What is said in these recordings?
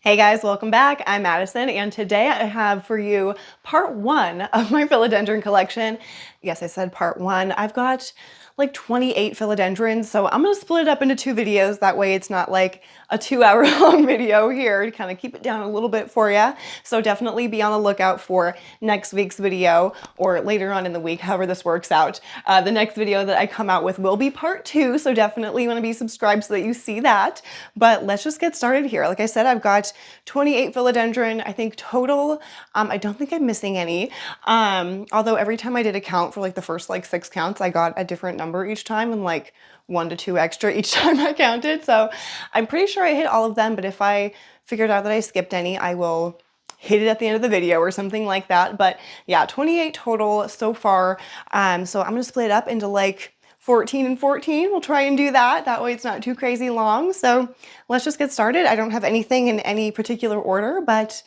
Hey guys, welcome back. I'm Madison, and today I have for you part one of my philodendron collection. Yes, I said part one. I've got like 28 philodendrons, so I'm gonna split it up into two videos. That way it's not like a 2-hour long video here to kind of keep it down a little bit for you. So definitely be on the lookout for next week's video or later on in the week, however this works out. The next video that I come out with will be part two, so definitely want to be subscribed so that you see that. But let's just get started here. Like I said, I've got 28 philodendron, I think total. I don't think I'm missing any. Although every time I did a count for like the first like 6 counts, I got a different number each time and like 1 to 2 extra each time I counted. So I'm pretty sure I hit all of them, but if I figured out that I skipped any, I will hit it at the end of the video or something like that. But yeah, 28 total so far. So I'm gonna split it up into like 14 and 14. We'll try and do that. That way it's not too crazy long. So let's just get started. I don't have anything in any particular order, but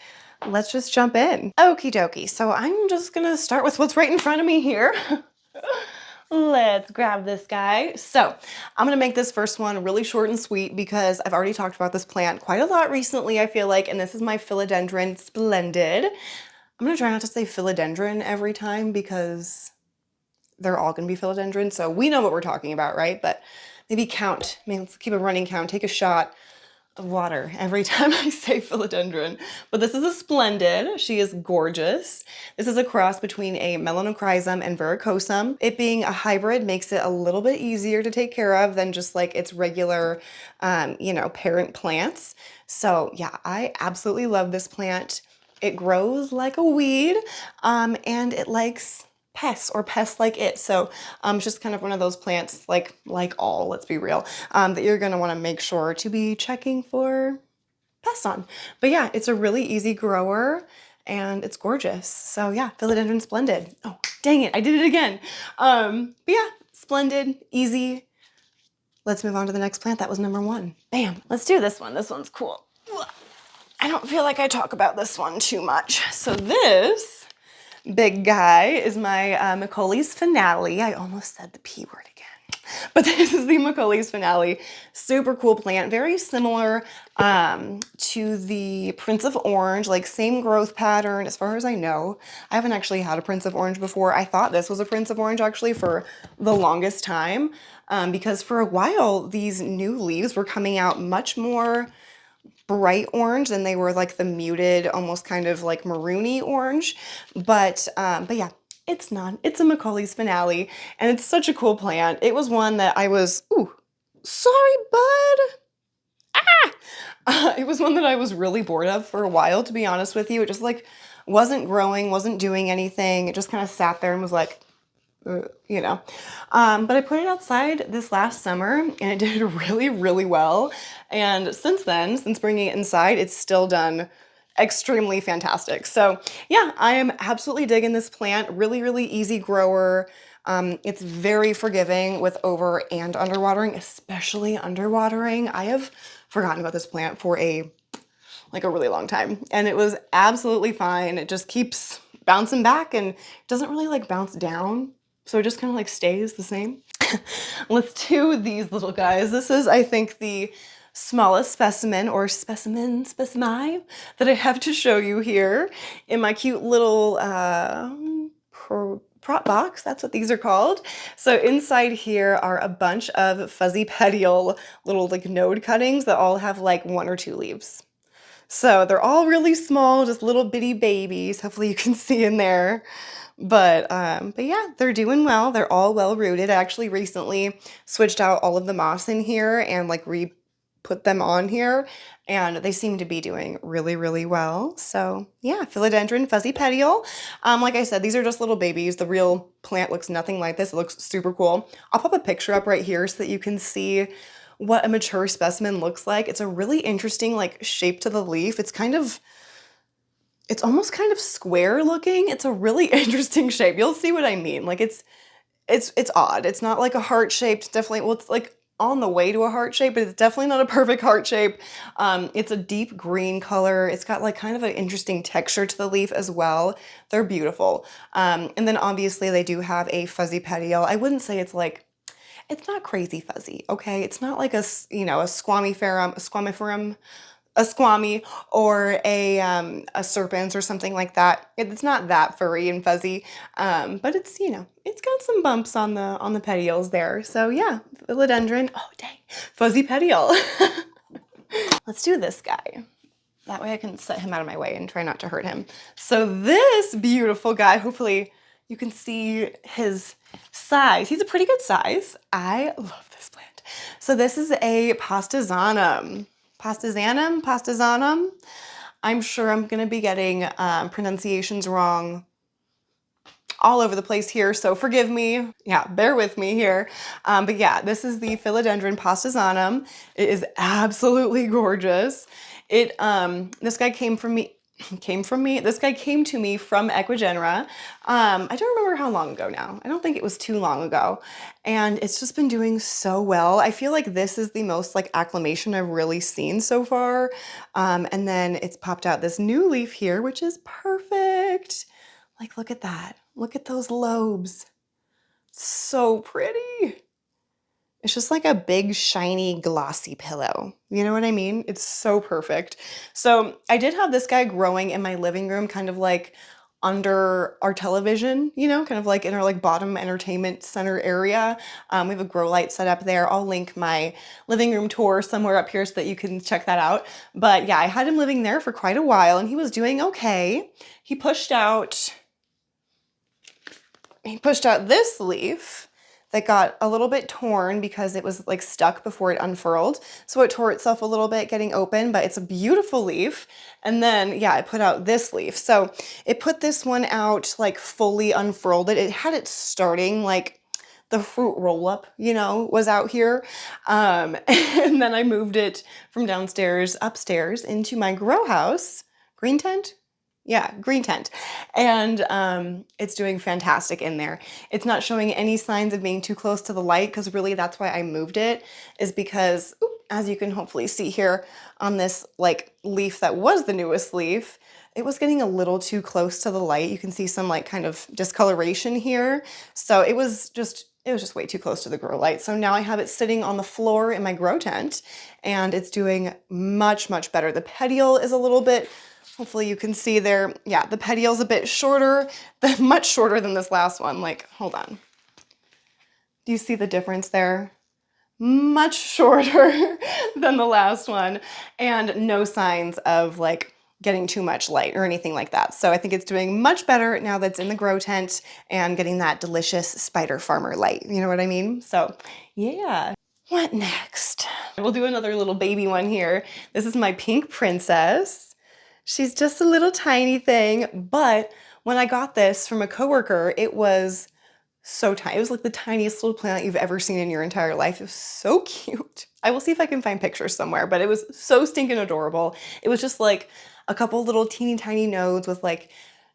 let's just jump in. Okie dokie. So I'm just gonna start with what's right in front of me here. Let's grab this guy. So I'm gonna make this first one really short and sweet because I've already talked about this plant quite a lot recently, I feel like, and this is my Philodendron Splendid. I'm gonna try not to say philodendron every time because they're all gonna be philodendron, so we know what we're talking about, right? But maybe count, maybe let's keep a running count, take a shot of water every time I say philodendron. But this is a splendid. She is gorgeous. This is a cross between a melanochrysum and verrucosum. It being a hybrid makes it a little bit easier to take care of than just like its regular, parent plants. So yeah, I absolutely love this plant. It grows like a weed, and it likes pests or pests like it. So it's just kind of one of those plants like all, let's be real, that you're gonna wanna make sure to be checking for pests on. But yeah, it's a really easy grower and it's gorgeous. So yeah, Philodendron Splendid. Oh, dang it, I did it again. But yeah, splendid, easy. Let's move on to the next plant. That was number 1. Bam, let's do this one. This one's cool. I don't feel like I talk about this one too much. So this big guy is my mccolley's finale. I almost said the P word again. But this is the mccolley's finale. Super cool plant. Very similar to the Prince of Orange, like same growth pattern as far as I know. I haven't actually had a Prince of Orange before. I thought this was a Prince of Orange actually for the longest time because for a while these new leaves were coming out much more bright orange than they were like the muted, almost kind of like maroony orange. But yeah, it's not. It's a mccolley's finale, and it's such a cool plant. It was one that I was, ooh, sorry, bud. It was one that I was really bored of for a while, to be honest with you. It just like wasn't growing, wasn't doing anything. It just kind of sat there and was like, but I put it outside this last summer and it did really, really well. And since then, since bringing it inside, it's still done extremely fantastic. So yeah, I am absolutely digging this plant. Really, really easy grower. It's very forgiving with over and underwatering, especially underwatering. I have forgotten about this plant for a really long time and it was absolutely fine. It just keeps bouncing back and doesn't really like bounce down. So it just kind of like stays the same. Let's do these little guys. This is, I think, the smallest specimen or specimen that I have to show you here in my cute little prop box. That's what these are called. So inside here are a bunch of fuzzy petiole little like node cuttings that all have like 1 or 2 leaves. So they're all really small, just little bitty babies. Hopefully you can see in there. But yeah, they're doing well. They're all well rooted. I actually recently switched out all of the moss in here and like put them on here, and they seem to be doing really, really well. So yeah, philodendron fuzzy petiole. Like I said, these are just little babies. The real plant looks nothing like this. It looks super cool. I'll pop a picture up right here so that you can see what a mature specimen looks like. It's a really interesting like shape to the leaf. It's almost kind of square looking. It's a really interesting shape. You'll see what I mean. Like it's odd. It's not like a heart shaped, definitely, well, it's like on the way to a heart shape, but it's definitely not a perfect heart shape. It's a deep green color. It's got like kind of an interesting texture to the leaf as well. They're beautiful. And then obviously they do have a fuzzy petiole. I wouldn't say it's not crazy fuzzy, okay? It's not like a squamiferum a squammy or a serpent or something like that. It's not that furry and fuzzy, but it's, you know, it's got some bumps on the petioles there. So yeah, philodendron. Oh dang, fuzzy petiole. Let's do this guy. That way I can set him out of my way and try not to hurt him. So this beautiful guy, hopefully you can see his size. He's a pretty good size. I love this plant. So this is a pastazanum. Pastazanum. I'm sure I'm gonna be getting pronunciations wrong all over the place here, so forgive me. Yeah, bear with me here. But yeah, this is the Philodendron pastazanum. It is absolutely gorgeous. This guy came to me from Ecuagenera. I don't remember how long ago now. I don't think it was too long ago. And it's just been doing so well. I feel like this is the most like acclimation I've really seen so far. And then it's popped out this new leaf here, which is perfect. Like, look at that. Look at those lobes. So pretty. It's just like a big, shiny, glossy pillow. You know what I mean? It's so perfect. So I did have this guy growing in my living room, kind of like under our television, you know, kind of like in our like bottom entertainment center area. We have a grow light set up there. I'll link my living room tour somewhere up here so that you can check that out. But yeah, I had him living there for quite a while and he was doing okay. He pushed out this leaf that got a little bit torn because it was like stuck before it unfurled. So it tore itself a little bit getting open, but it's a beautiful leaf. And then, yeah, it put out this leaf. So it put this one out like fully unfurled. It had it starting like the fruit roll up, you know, was out here. And then I moved it from downstairs upstairs into my grow house. Green tent? Yeah, green tent. And it's doing fantastic in there. It's not showing any signs of being too close to the light because really that's why I moved it, is because, as you can hopefully see here on this like leaf that was the newest leaf, it was getting a little too close to the light. You can see some like kind of discoloration here. So it was just way too close to the grow light. So now I have it sitting on the floor in my grow tent and it's doing much, much better. The petiole is a little bit, hopefully you can see there. Yeah, the petiole's a bit shorter, much shorter than this last one. Like, hold on. Do you see the difference there? Much shorter than the last one and no signs of like getting too much light or anything like that. So I think it's doing much better now that's in the grow tent and getting that delicious spider farmer light. You know what I mean? So yeah. What next? We'll do another little baby one here. This is my pink princess. She's just a little tiny thing, but when I got this from a coworker, it was so tiny. It was like the tiniest little plant you've ever seen in your entire life. It was so cute. I will see if I can find pictures somewhere, but it was so stinking adorable. It was just like a couple little teeny tiny nodes with like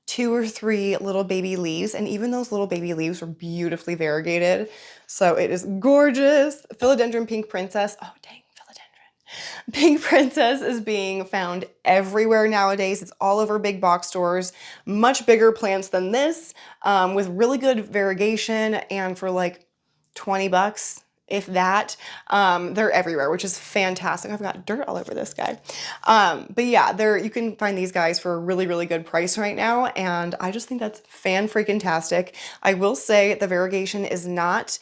2 or 3 little baby leaves, and even those little baby leaves were beautifully variegated. So it is gorgeous. Philodendron pink princess. Oh dang. Pink Princess is being found everywhere nowadays. It's all over big box stores, much bigger plants than this, with really good variegation, and for like 20 bucks, if that, they're everywhere, which is fantastic. I've got dirt all over this guy. But yeah, you can find these guys for a really, really good price right now. And I just think that's fan-freaking-tastic. I will say the variegation is not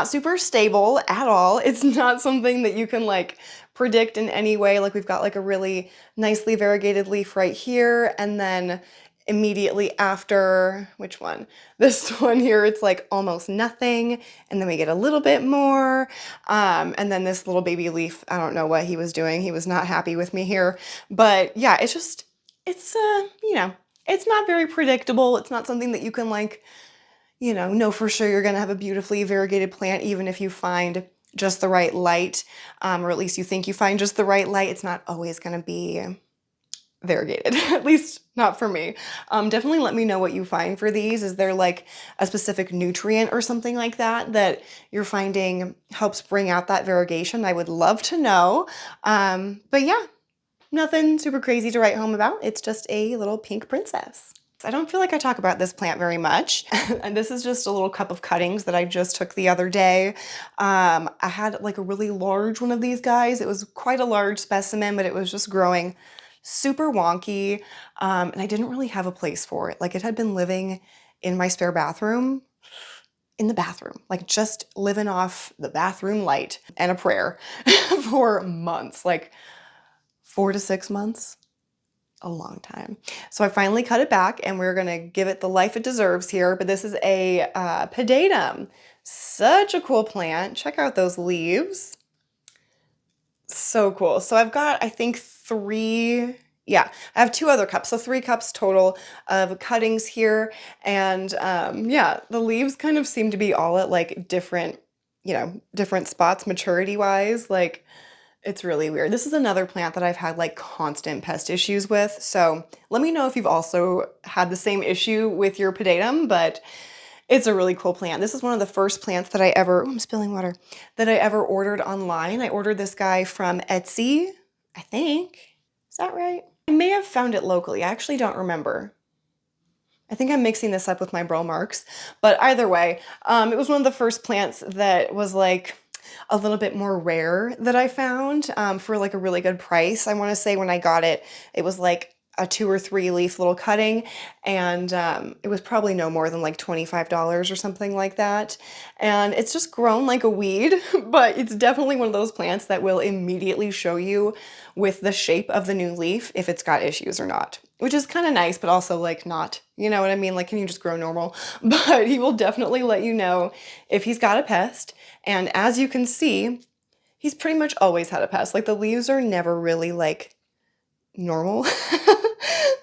super stable at all. It's not something that you can like predict in any way. Like we've got like a really nicely variegated leaf right here. And then immediately after, which one? This one here, it's like almost nothing. And then we get a little bit more. And then this little baby leaf, I don't know what he was doing. He was not happy with me here. But yeah, it's just, you know, it's not very predictable. It's not something that you can like, you know for sure you're gonna have a beautifully variegated plant, even if you find just the right light, or at least you think you find just the right light. It's not always gonna be variegated, at least not for me. Definitely let me know what you find for these. Is there like a specific nutrient or something like that that you're finding helps bring out that variegation? I would love to know. But yeah, nothing super crazy to write home about. It's just a little pink princess. I don't feel like I talk about this plant very much. And this is just a little cup of cuttings that I just took the other day. I had like a really large one of these guys. It was quite a large specimen, but it was just growing super wonky. And I didn't really have a place for it. Like it had been living in my spare bathroom, in the bathroom, like just living off the bathroom light and a prayer for months, like 4 to 6 months. A long time. So I finally cut it back and we're gonna give it the life it deserves here, but this is a pedatum. Such a cool plant. Check out those leaves. So cool. So I've got, I think I have 2 other cups, so 3 cups total of cuttings here. And yeah, the leaves kind of seem to be all at like different, different spots maturity wise. Like it's really weird. This is another plant that I've had like constant pest issues with. So let me know if you've also had the same issue with your pedatum, but it's a really cool plant. This is one of the first plants that I ever, I'm spilling water, that I ever ordered online. I ordered this guy from Etsy, I think. Is that right? I may have found it locally. I actually don't remember. I think I'm mixing this up with my Bro Marks, but either way, it was one of the first plants that was like a little bit more rare that I found for like a really good price. I want to say when I got it, it was like a 2 or 3 leaf little cutting, and it was probably no more than like $25 or something like that. And it's just grown like a weed, but it's definitely one of those plants that will immediately show you with the shape of the new leaf if it's got issues or not, which is kind of nice, but also like not, you know what I mean? Like, can you just grow normal? But he will definitely let you know if he's got a pest. And as you can see, he's pretty much always had a pest. Like the leaves are never really like normal.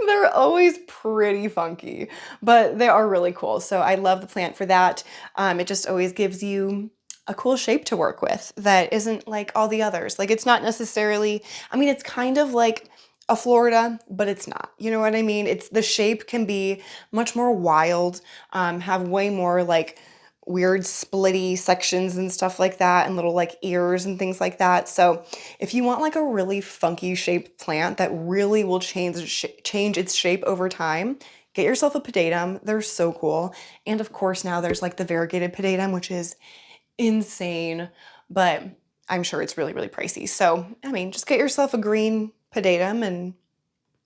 They're always pretty funky, but they are really cool. So I love the plant for that. It just always gives you a cool shape to work with that isn't like all the others. Like it's not necessarily, I mean, it's kind of like a Florida, but it's not. You know what I mean? It's the shape can be much more wild, have way more like weird splitty sections and stuff like that, and little like ears and things like that. So if you want like a really funky shaped plant that really will change its shape over time, get yourself a pedatum. They're so cool. And of course now there's like the variegated pedatum, which is insane, but I'm sure it's really, really pricey. So, I mean, just get yourself a green pedatum and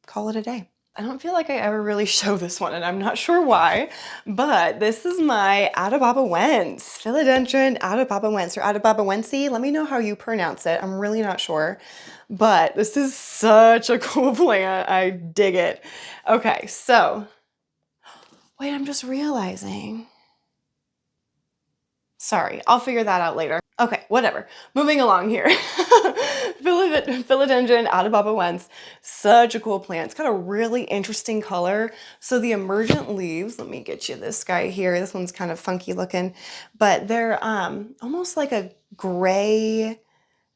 call it a day. I don't feel like I ever really show this one, and I'm not sure why, but this is my atabapoense, Philodendron atabapoense, or atabapoense. Let me know how you pronounce it. I'm really not sure, but this is such a cool plant. I dig it. Okay, so, wait, I'm just realizing. Sorry, I'll figure that out later. Okay, whatever. Moving along here. Philodendron atabapoense, such a cool plant. It's got a really interesting color. So the emergent leaves, let me get you this guy here. This one's kind of funky looking, but they're almost like a gray,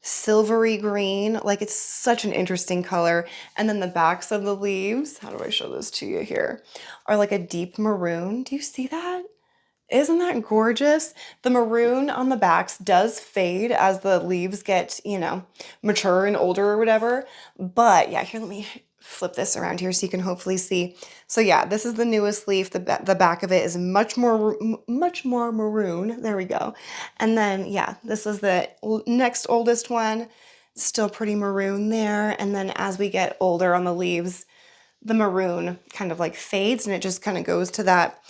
silvery green. Like it's such an interesting color. And then the backs of the leaves, how do I show this to you here, are like a deep maroon. Do you see that? Isn't that gorgeous? The maroon on the backs does fade as the leaves get, mature and older or whatever. But yeah, here, let me flip this around here so you can hopefully see. So yeah, this is the newest leaf. The back of it is much more maroon. There we go. And then yeah, this is the next oldest one. Still pretty maroon there. And then as we get older on the leaves, the maroon kind of like fades and it just kind of goes to that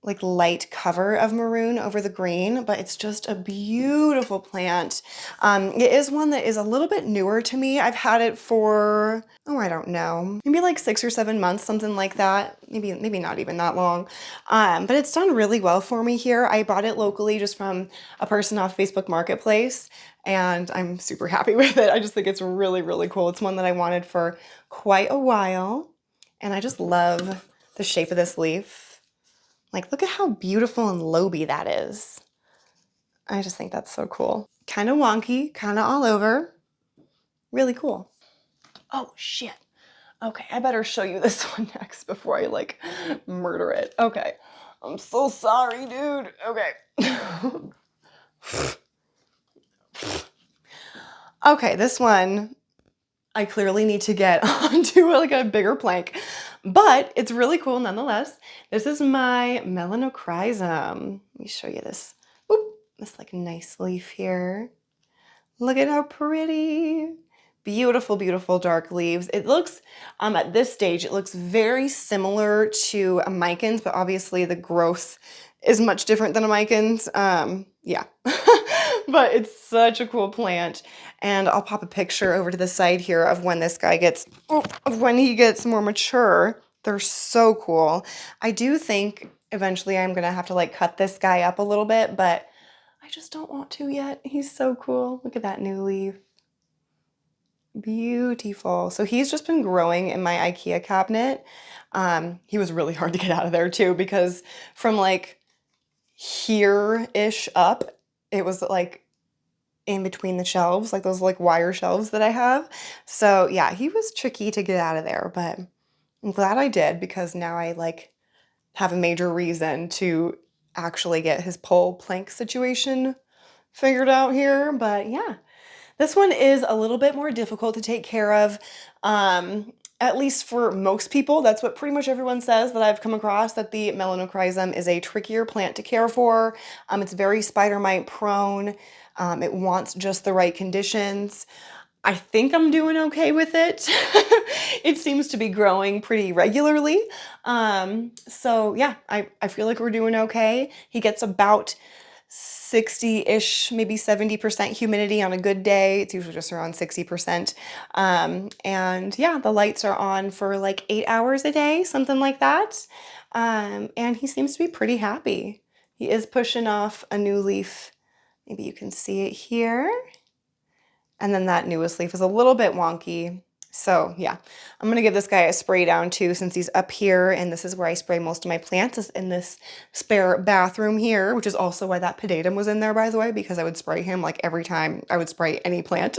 like light cover of maroon over the green, but it's just a beautiful plant. It is one that is a little bit newer to me. I've had it for, I don't know, maybe like 6 or 7 months, something like that. Maybe not even that long. But it's done really well for me here. I bought it locally just from a person off Facebook Marketplace, and I'm super happy with it. I just think it's really, really cool. It's one that I wanted for quite a while, and I just love the shape of this leaf. Like, look at how beautiful and loby that is. I just think that's so cool. Kind of wonky, kind of all over. Really cool. Oh, shit. Okay, I better show you this one next before I, like, murder it. Okay. I'm so sorry, dude. Okay. Okay, this one, I clearly need to get onto like a bigger plank, but it's really cool nonetheless. This is my melanochrysum. Let me show you this. Oop, this like nice leaf here. Look at how pretty. Beautiful, beautiful dark leaves. It looks, at this stage, it looks very similar to a mican's, but obviously the growth is much different than a mican's. Yeah, but it's such a cool plant. And I'll pop a picture over to the side here of when this guy gets, of when he gets more mature. They're so cool. I do think eventually I'm gonna have to like cut this guy up a little bit, but I just don't want to yet. He's so cool. Look at that new leaf. Beautiful. So he's just been growing in my Ikea cabinet. He was really hard to get out of there too, because from like here-ish up, it was like in between the shelves, like those like wire shelves that I have. So yeah, he was tricky to get out of there, but I'm glad I did, because now I like have a major reason to actually get his pole plank situation figured out here. But yeah, this one is a little bit more difficult to take care of, at least for most people. That's what pretty much everyone says that I've come across, that the melanochrysum is a trickier plant to care for. It's very spider mite prone. It wants just the right conditions. I think I'm doing okay with it. It seems to be growing pretty regularly. So yeah, I feel like we're doing okay. He gets about 60-ish, maybe 70% humidity on a good day. It's usually just around 60%. And yeah, the lights are on for like 8 hours a day, something like that. And he seems to be pretty happy. He is pushing off a new leaf. Maybe you can see it here. And then that newest leaf is a little bit wonky. So yeah, I'm gonna give this guy a spray down too, since he's up here, and this is where I spray most of my plants, is in this spare bathroom here, which is also why that pedatum was in there, by the way, because I would spray him like every time I would spray any plant.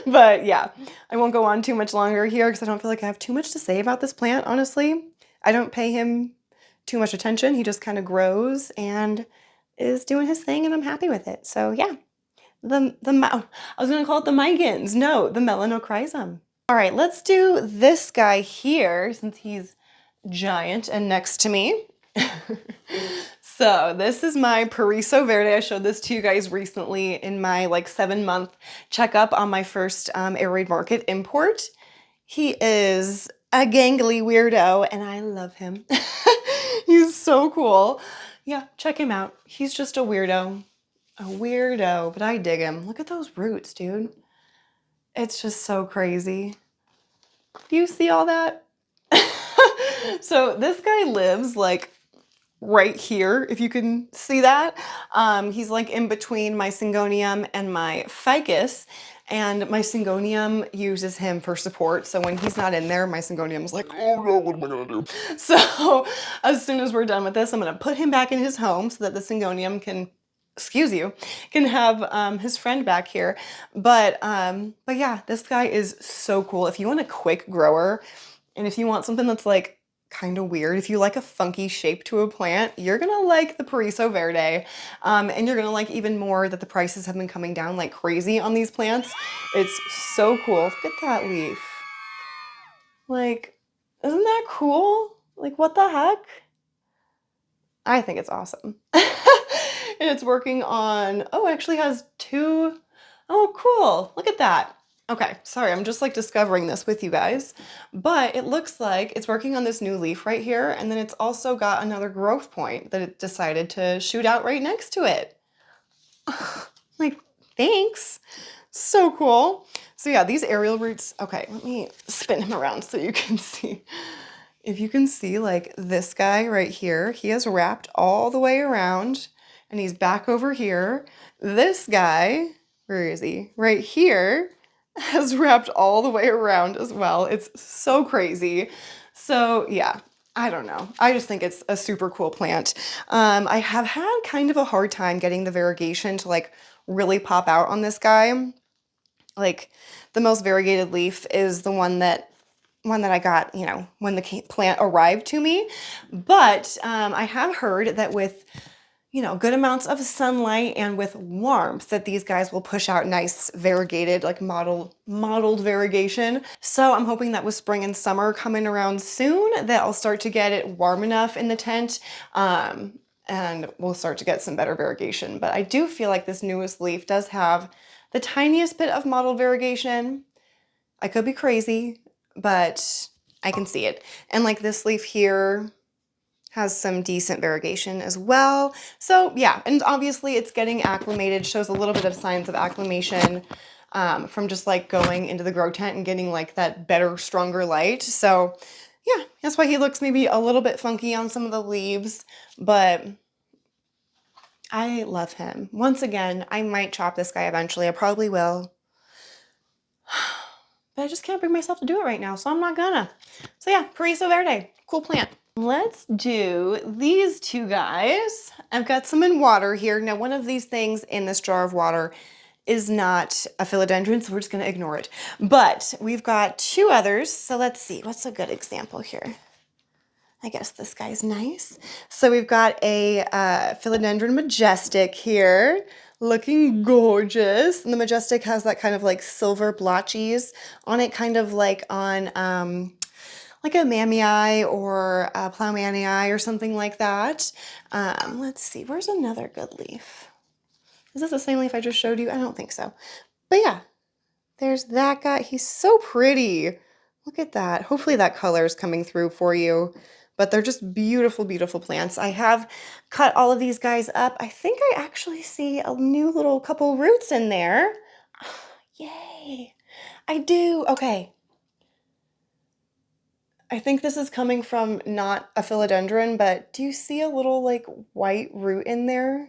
But yeah, I won't go on too much longer here because I don't feel like I have too much to say about this plant, honestly. I don't pay him too much attention. He just kind of grows and is doing his thing, and I'm happy with it. So yeah, I was gonna call it the migrants. No, the melanochrysum. All right, let's do this guy here since he's giant and next to me. So this is my paraiso verde. I showed this to you guys recently in my like 7-month checkup on my first Aroid Market import. He is a gangly weirdo and I love him. He's so cool. Yeah, check him out. He's just a weirdo. A weirdo, but I dig him. Look at those roots, dude. It's just so crazy. Do you see all that? So this guy lives like right here, if you can see that. He's like in between my syngonium and my ficus, and my syngonium uses him for support. So when he's not in there, my syngonium's like, oh no, what am I gonna do? So as soon as we're done with this, I'm gonna put him back in his home so that the syngonium can, excuse you, can have his friend back here. But yeah, this guy is so cool. If you want a quick grower, and if you want something that's like kind of weird, if you like a funky shape to a plant, you're gonna like the paraiso verde. And you're gonna like even more that the prices have been coming down like crazy on these plants. It's so cool. Look at that leaf. Like, isn't that cool? Like, what the heck? I think it's awesome. And it's working on, oh, it actually has 2. Oh, cool. Look at that. Okay, sorry, I'm just like discovering this with you guys, but it looks like it's working on this new leaf right here, and then it's also got another growth point that it decided to shoot out right next to it. Like, thanks. So cool. So yeah, these aerial roots, okay, let me spin him around so you can see. If you can see like this guy right here, he has wrapped all the way around and he's back over here. This guy, where is he? Right here, has wrapped all the way around as well. It's so crazy. So yeah, I don't know. I just think it's a super cool plant. I have had kind of a hard time getting the variegation to like really pop out on this guy. Like the most variegated leaf is the one that I got, you know, when the plant arrived to me. But I have heard that with, good amounts of sunlight and with warmth that these guys will push out nice variegated, like mottled variegation. So I'm hoping that with spring and summer coming around soon, that I'll start to get it warm enough in the tent, and we'll start to get some better variegation. But I do feel like this newest leaf does have the tiniest bit of mottled variegation. I could be crazy, but I can see it. And like this leaf here has some decent variegation as well. So yeah, and obviously it's getting acclimated, shows a little bit of signs of acclimation from just like going into the grow tent and getting like that better, stronger light. So yeah, that's why he looks maybe a little bit funky on some of the leaves, but I love him. Once again, I might chop this guy eventually. I probably will. But I just can't bring myself to do it right now, so I'm not gonna. So yeah, Paraiso verde, cool plant. Let's do these two guys. I've got some in water here. Now, one of these things in this jar of water is not a philodendron, so we're just gonna ignore it. But we've got two others, so let's see, what's a good example here? I guess this guy's nice. So we've got a Philodendron majestic here, looking gorgeous. And the majestic has that kind of like silver blotchies on it, kind of like on like a mammii or a plowmanii or something like that. Let's see, where's another good leaf? Is this the same leaf I just showed you? I don't think so. But yeah, there's that guy. He's so pretty. Look at that. Hopefully that color is coming through for you. But they're just beautiful, beautiful plants. I have cut all of these guys up. I think I actually see a new little couple roots in there. Yay. I do. Okay. I think this is coming from not a philodendron, but do you see a little like white root in there?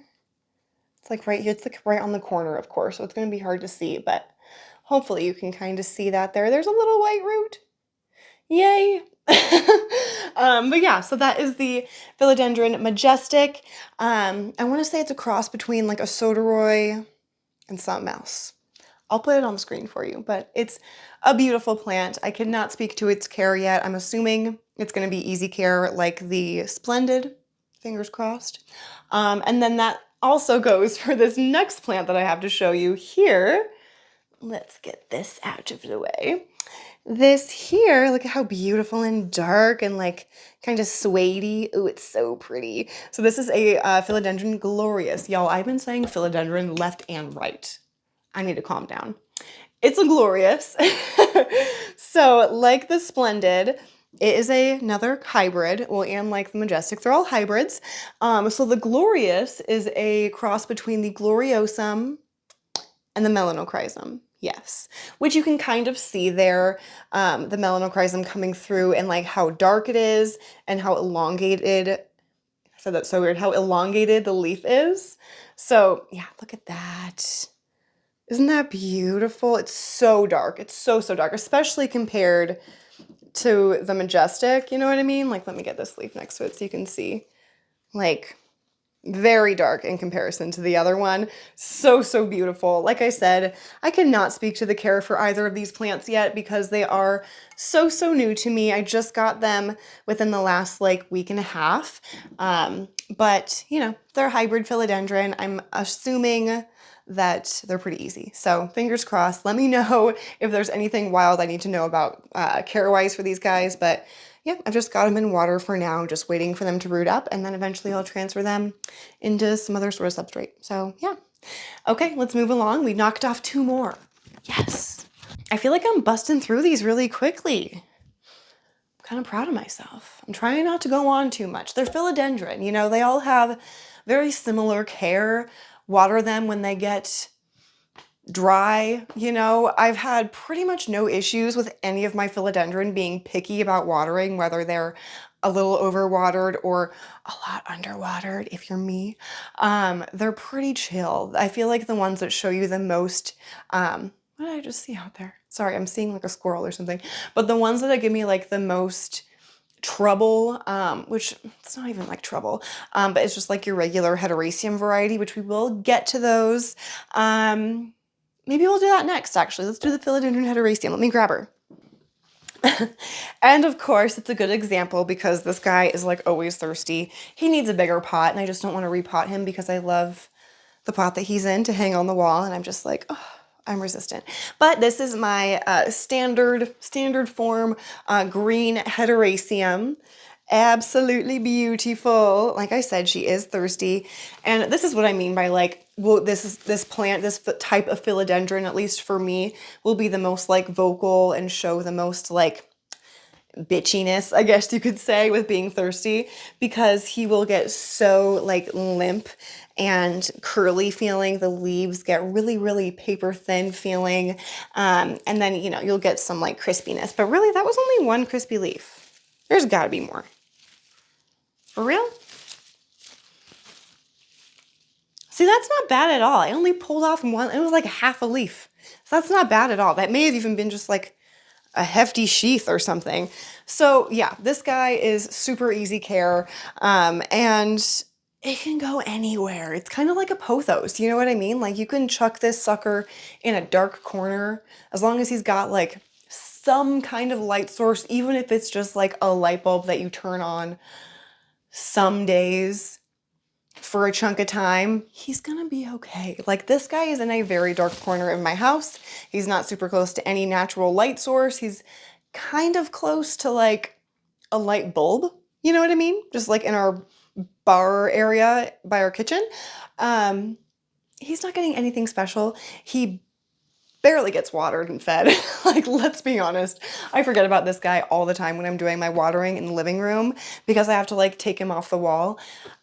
It's like right here. It's like right on the corner, of course, so it's going to be hard to see, but hopefully you can kind of see that there. There's a little white root. Yay. But yeah, so that is the Philodendron majestic. I want to say it's a cross between like a Soderoy and something else. I'll put it on the screen for you, but it's a beautiful plant. I cannot speak to its care yet. I'm assuming it's going to be easy care like the Splendid, fingers crossed. And then that also goes for this next plant that I have to show you here. Let's get this out of the way. This here, look at how beautiful and dark and like kind of suede-y. Oh, it's so pretty. So this is a Philodendron glorious. Y'all, I've been saying philodendron left and right. I need to calm down. It's a glorious. So like the Splendid, it is another hybrid. Well, and like the majestic, they're all hybrids. So the glorious is a cross between the gloriosum and the melanochrysum. Yes, which you can kind of see there, the melanochrysum coming through and like how dark it is and how elongated, I said that's so weird, how elongated the leaf is. So yeah, look at that. Isn't that beautiful? It's so dark. It's so, so dark, especially compared to the majestic, you know what I mean? Like, let me get this leaf next to it so you can see. Like, very dark in comparison to the other one. So, so beautiful. Like I said, I cannot speak to the care for either of these plants yet because they are so, so new to me. I just got them within the last like week and a half. But you know, they're hybrid philodendron. I'm assuming that they're pretty easy. So fingers crossed. Let me know if there's anything wild I need to know about care-wise for these guys. But yeah, I've just got them in water for now, just waiting for them to root up, and then eventually I'll transfer them into some other sort of substrate. So yeah. Okay, let's move along. We knocked off two more. Yes. I feel like I'm busting through these really quickly. I'm kind of proud of myself. I'm trying not to go on too much. They're philodendron, you know, they all have very similar care. Water them when they get dry, you know. I've had pretty much no issues with any of my philodendron being picky about watering, whether they're a little overwatered or a lot underwatered, if you're me. They're pretty chill. I feel like the ones that show you the most, what did I just see out there? Sorry, I'm seeing like a squirrel or something. But the ones that give me like the most trouble, which it's not even like trouble, but it's just like your regular hederaceum variety, which we will get to those. Maybe we'll do that next, actually. Let's do the Philodendron hederaceum. Let me grab her. And of course, it's a good example because this guy is like always thirsty. He needs a bigger pot and I just don't want to repot him because I love the pot that he's in to hang on the wall, and I'm just like, oh, I'm resistant. But this is my standard form green hederaceum. Absolutely beautiful. Like I said, she is thirsty. And this is what I mean by like, well, this plant, this type of philodendron, at least for me, will be the most like vocal and show the most like bitchiness, I guess you could say, with being thirsty, because he will get so like limp and curly feeling. The leaves get really, really paper thin feeling. And then, you know, you'll get some like crispiness, but really that was only one crispy leaf. There's gotta be more. For real? See, that's not bad at all. I only pulled off one, it was like half a leaf. So that's not bad at all. That may have even been just like a hefty sheath or something. So yeah, this guy is super easy care, and it can go anywhere. It's kind of like a pothos, you know what I mean? Like you can chuck this sucker in a dark corner as long as he's got like some kind of light source, even if it's just like a light bulb that you turn on some days for a chunk of time, he's gonna be okay. Like this guy is in a very dark corner of my house. He's not super close to any natural light source. He's kind of close to like a light bulb, you know what I mean? Just like in our bar area by our kitchen. He's not getting anything special. He barely gets watered and fed. Like, let's be honest. I forget about this guy all the time when I'm doing my watering in the living room because I have to like take him off the wall.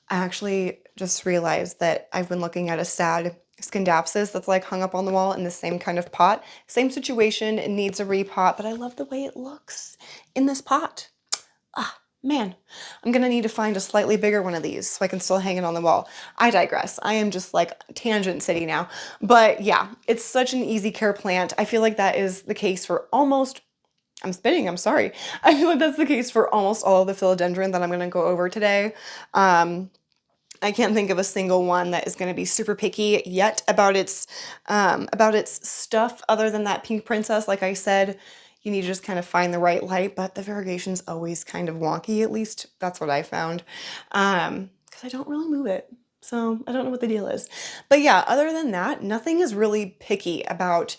I actually just realized that I've been looking at a sad scindapsus that's like hung up on the wall in the same kind of pot. Same situation, it needs a repot, but I love the way it looks in this pot. Ah, man, I'm gonna need to find a slightly bigger one of these so I can still hang it on the wall. I digress. I am just like tangent city now. But yeah, it's such an easy care plant. I feel like that is the case for almost, I'm spinning, I'm sorry. I feel like that's the case for almost all of the philodendron that I'm gonna go over today. I can't think of a single one that is going to be super picky yet about its stuff other than that pink princess. Like I said, you need to just kind of find the right light, but the variegation's always kind of wonky, at least that's what I found, because I don't really move it. So I don't know what the deal is. But yeah, other than that, nothing is really picky about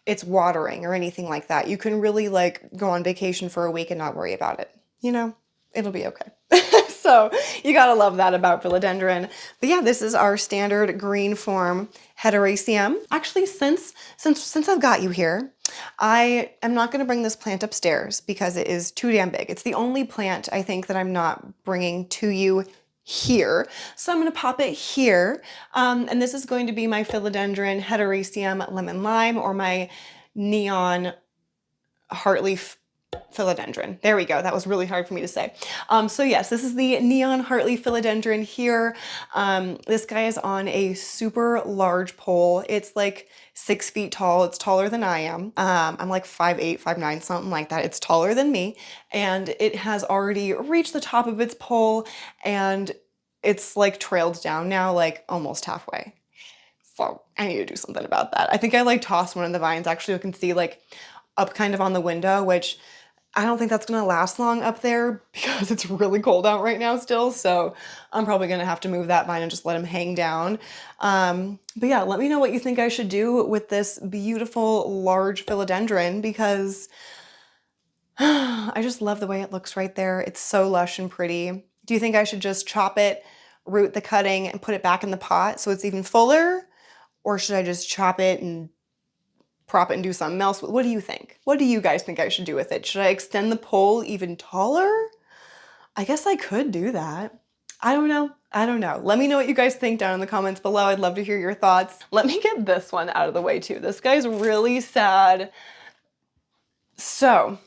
its watering or anything like that. You can really like go on vacation for a week and not worry about it. You know, it'll be okay. So you gotta love that about philodendron. But yeah, this is our standard green form hederaceum. Actually, since I've got you here, I am not gonna bring this plant upstairs because it is too damn big. It's the only plant I think that I'm not bringing to you here. So I'm gonna pop it here. And this is going to be my philodendron hederaceum lemon lime, or my neon heartleaf philodendron. There we go. That was really hard for me to say. So yes, this is the neon heartleaf philodendron here. This guy is on a super large pole. It's like 6 feet tall. It's taller than I am. I'm like 5'8", 5'9", something like that. It's taller than me, and it has already reached the top of its pole, and it's like trailed down now, like almost halfway. So I need to do something about that. I think I like tossed one of the vines. Actually, you can see like up kind of on the window, which I don't think that's gonna last long up there because it's really cold out right now still. So I'm probably gonna have to move that vine and just let him hang down. But yeah, let me know what you think I should do with this beautiful large philodendron, because I just love the way it looks right there. It's so lush and pretty. Do you think I should just chop it, root the cutting, and put it back in the pot so it's even fuller? Or should I just chop it and prop it and do something else? What do you think? What do you guys think I should do with it? Should I extend the pole even taller? I guess I could do that. I don't know. I don't know. Let me know what you guys think down in the comments below. I'd love to hear your thoughts. Let me get this one out of the way too. This guy's really sad. So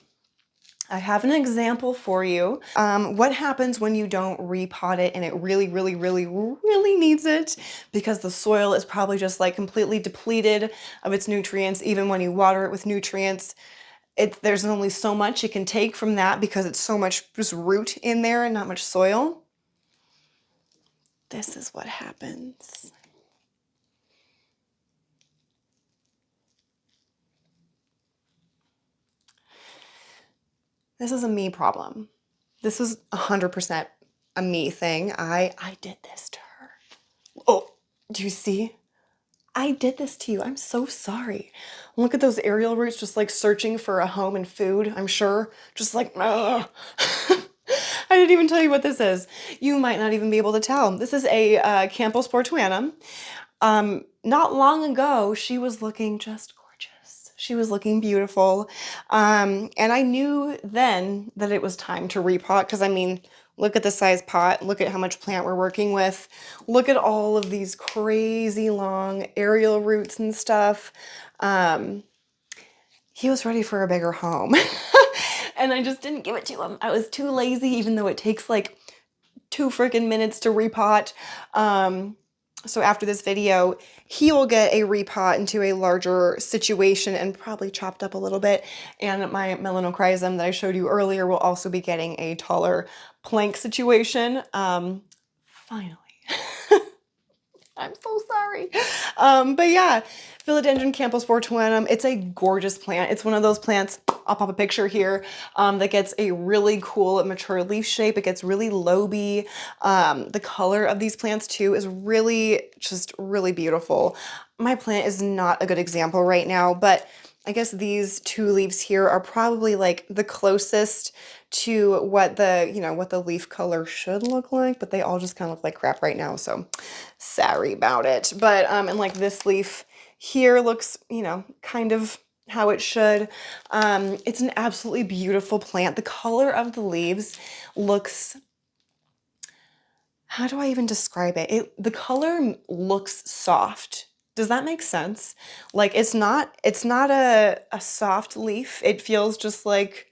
I have an example for you. What happens when you don't repot it and it really, really, really, really needs it, because the soil is probably just like completely depleted of its nutrients. Even when you water it with nutrients, there's only so much it can take from that because it's so much just root in there and not much soil. This is what happens. this is a me problem. This is 100% a me thing. I did this to her. Oh, do you see? I did this to you. I'm so sorry. Look at those aerial roots just like searching for a home and food, I'm sure. Just like, ugh. I didn't even tell you what this is. You might not even be able to tell. This is a Campbell's Portuanum. Not long ago, she was looking just gorgeous. She was looking beautiful. And I knew then that it was time to repot because I mean, look at the size pot. Look at how much plant we're working with. Look at all of these crazy long aerial roots and stuff. He was ready for a bigger home. And I just didn't give it to him. I was too lazy, even though it takes like 2 freaking minutes to repot. So after this video, he will get a repot into a larger situation and probably chopped up a little bit. And my melanochrysum that I showed you earlier will also be getting a taller plank situation. Finally. I'm so sorry. But yeah, Philodendron Campbell's Portuanum, it's a gorgeous plant. It's one of those plants, I'll pop a picture here, that gets a really cool mature leaf shape. It gets really loby. The color of these plants too is really, just really beautiful. My plant is not a good example right now, but I guess these 2 leaves here are probably like the closest to what the, you know, what the leaf color should look like, but they all just kind of look like crap right now. So sorry about it. But, and like this leaf here looks, you know, kind of how it should. It's an absolutely beautiful plant. The color of the leaves looks, how do I even describe it? The color looks soft. Does that make sense? Like it's not a soft leaf. It feels just like,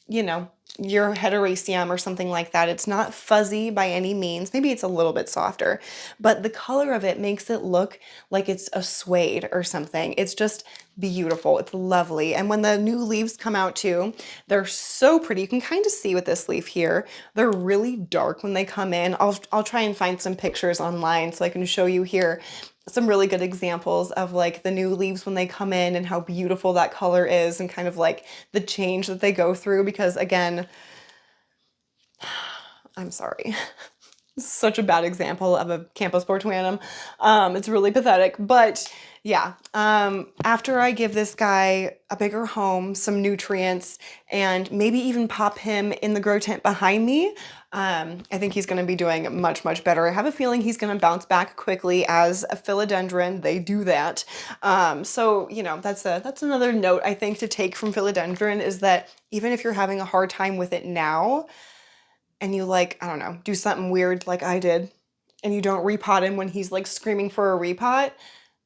you know, your hederaceum or something like that. It's not fuzzy by any means. Maybe it's a little bit softer, but the color of it makes it look like it's a suede or something. It's just beautiful. It's lovely. And when the new leaves come out too, they're so pretty. You can kind of see with this leaf here, they're really dark when they come in. I'll try and find some pictures online so I can show you here some really good examples of like the new leaves when they come in and how beautiful that color is and kind of like the change that they go through because again, I'm sorry. This is such a bad example of a Campbell's Portuanum. It's really pathetic, but yeah, after I give this guy a bigger home, some nutrients, and maybe even pop him in the grow tent behind me, I think he's going to be doing much, much better. I have a feeling he's going to bounce back quickly as a philodendron. They do that. So, you know, that's another note I think to take from philodendron is that even if you're having a hard time with it now, and you like, I don't know, do something weird like I did, and you don't repot him when he's like screaming for a repot,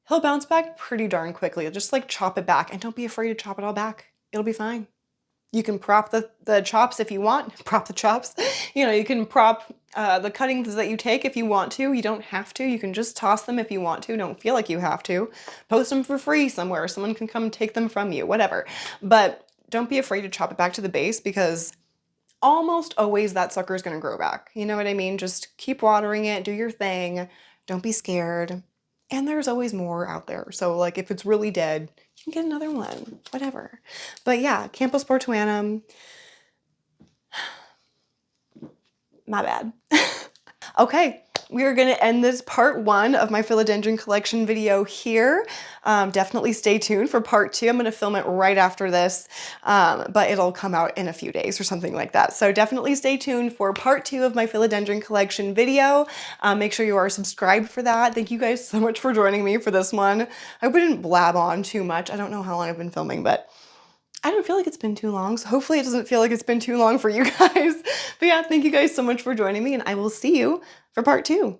he'll bounce back pretty darn quickly. Just like chop it back and don't be afraid to chop it all back. It'll be fine. You can prop the chops if you want, prop the chops. You know, you can prop the cuttings that you take if you want to. You don't have to. You can just toss them if you want to. Don't feel like you have to. Post them for free somewhere. Someone can come take them from you, whatever. But don't be afraid to chop it back to the base because almost always that sucker is going to grow back. You know what I mean? Just keep watering it, do your thing, don't be scared. And there's always more out there. So like if it's really dead, you can get another one, whatever. But yeah, Campbell's Portuanum, my bad. Okay, we are going to end this part 1 of my Philodendron collection video here. Definitely stay tuned for part 2. I'm going to film it right after this, but it'll come out in a few days or something like that. So definitely stay tuned for part 2 of my Philodendron collection video. Make sure you are subscribed for that. Thank you guys so much for joining me for this one. I hope I didn't blab on too much. I don't know how long I've been filming, but I don't feel like it's been too long, so hopefully it doesn't feel like it's been too long for you guys. But yeah, thank you guys so much for joining me, and I will see you for part 2.